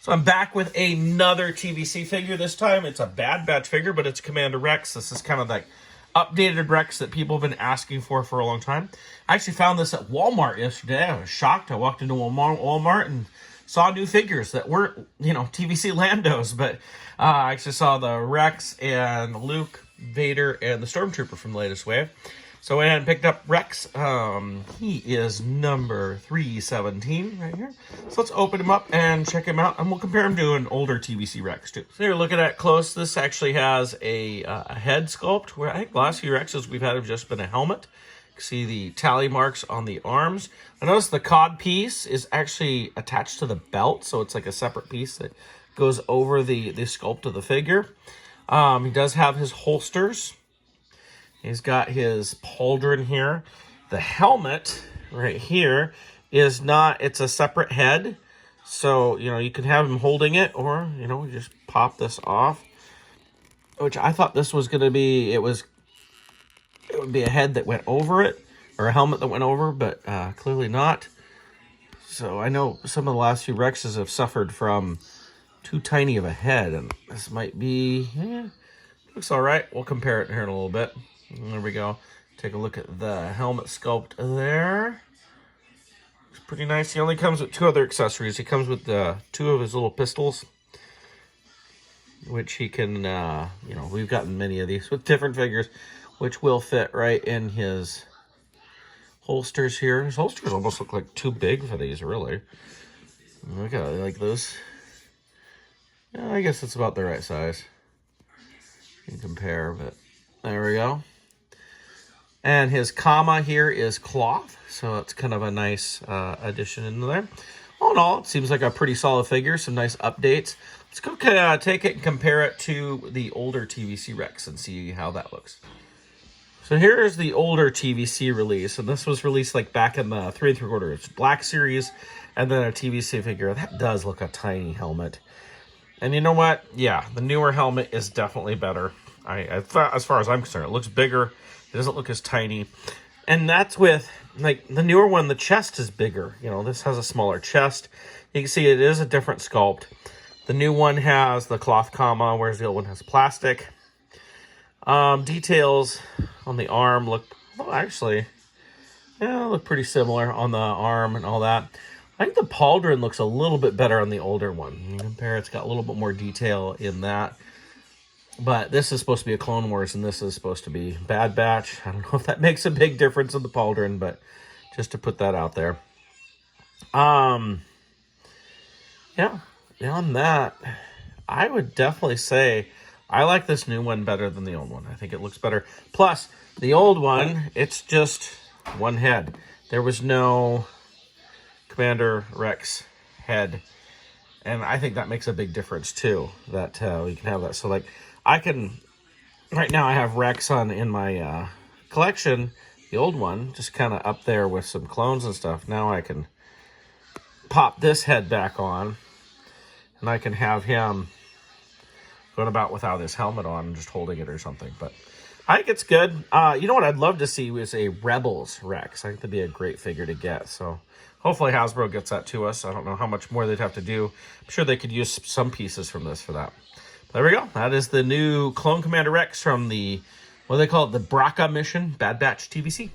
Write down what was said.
So I'm back with another TVC figure. This time it's a Bad Batch figure, but it's Commander Rex. This is kind of like updated Rex that people have been asking for a long time. I actually found this at Walmart yesterday. I was shocked. I walked into Walmart and saw new figures that weren't, TVC Landos, but I actually saw the Rex and Luke, Vader, and the Stormtrooper from the latest wave. So I went ahead and picked up Rex. He is number 317 right here. So let's open him up and check him out, and we'll compare him to an older TVC Rex too. So here, looking at close, this actually has a head sculpt, where I think the last few Rexes we've had have just been a helmet. You can see the tally marks on the arms. I noticed the cod piece is actually attached to the belt, so it's like a separate piece that goes over the sculpt of the figure. He does have his holsters. He's got his pauldron here. The helmet right here is not, it's a separate head. So, you can have him holding it, or, just pop this off. Which I thought this was going to be, it would be a head that went over it, or a helmet that went over, but clearly not. So I know some of the last few Rexes have suffered from too tiny of a head, and this might be, looks all right. We'll compare it here in a little bit. There we go. Take a look at the helmet sculpt there. It's pretty nice. He only comes with 2 other accessories. He comes with 2 of his little pistols, which he can, we've gotten many of these with different figures, which will fit right in his holsters here. His holsters almost look like too big for these, really. Look at it, like those. Yeah, I guess it's about the right size. You can compare, but there we go. And his comma here is cloth, so it's kind of a nice addition into there. All in all, it seems like a pretty solid figure, some nice updates. Let's go take it and compare it to the older TVC Rex and see how that looks. So here's the older TVC release, and this was released like back in the 3 3/4. It's Black Series, and then a TVC figure. That does look a tiny helmet. And you know what? Yeah, the newer helmet is definitely better. As far as I'm concerned, it looks bigger. It doesn't look as tiny. And that's with, like, the newer one, the chest is bigger. This has a smaller chest. You can see it is a different sculpt. The new one has the cloth comma, whereas the old one has plastic. Details on the arm look, look pretty similar on the arm and all that. I think the pauldron looks a little bit better on the older one. You compare, it's got a little bit more detail in that. But this is supposed to be a Clone Wars, and this is supposed to be Bad Batch. I don't know if that makes a big difference in the pauldron, but just to put that out there. Yeah, beyond that, I would definitely say I like this new one better than the old one. I think it looks better. Plus, the old one, it's just one head. There was no Commander Rex head. And I think that makes a big difference, too, that we can have that. So, like, right now I have Rex in my collection, the old one, just kind of up there with some clones and stuff. Now I can pop this head back on, and I can have him going about without his helmet on and just holding it or something. But I think it's good. You know what I'd love to see was a Rebels Rex. I think that'd be a great figure to get, so hopefully Hasbro gets that to us. I don't know how much more they'd have to do. I'm sure they could use some pieces from this for that. There we go. That is the new Clone Commander Rex from the, what do they call it? The Bracca mission, Bad Batch TVC.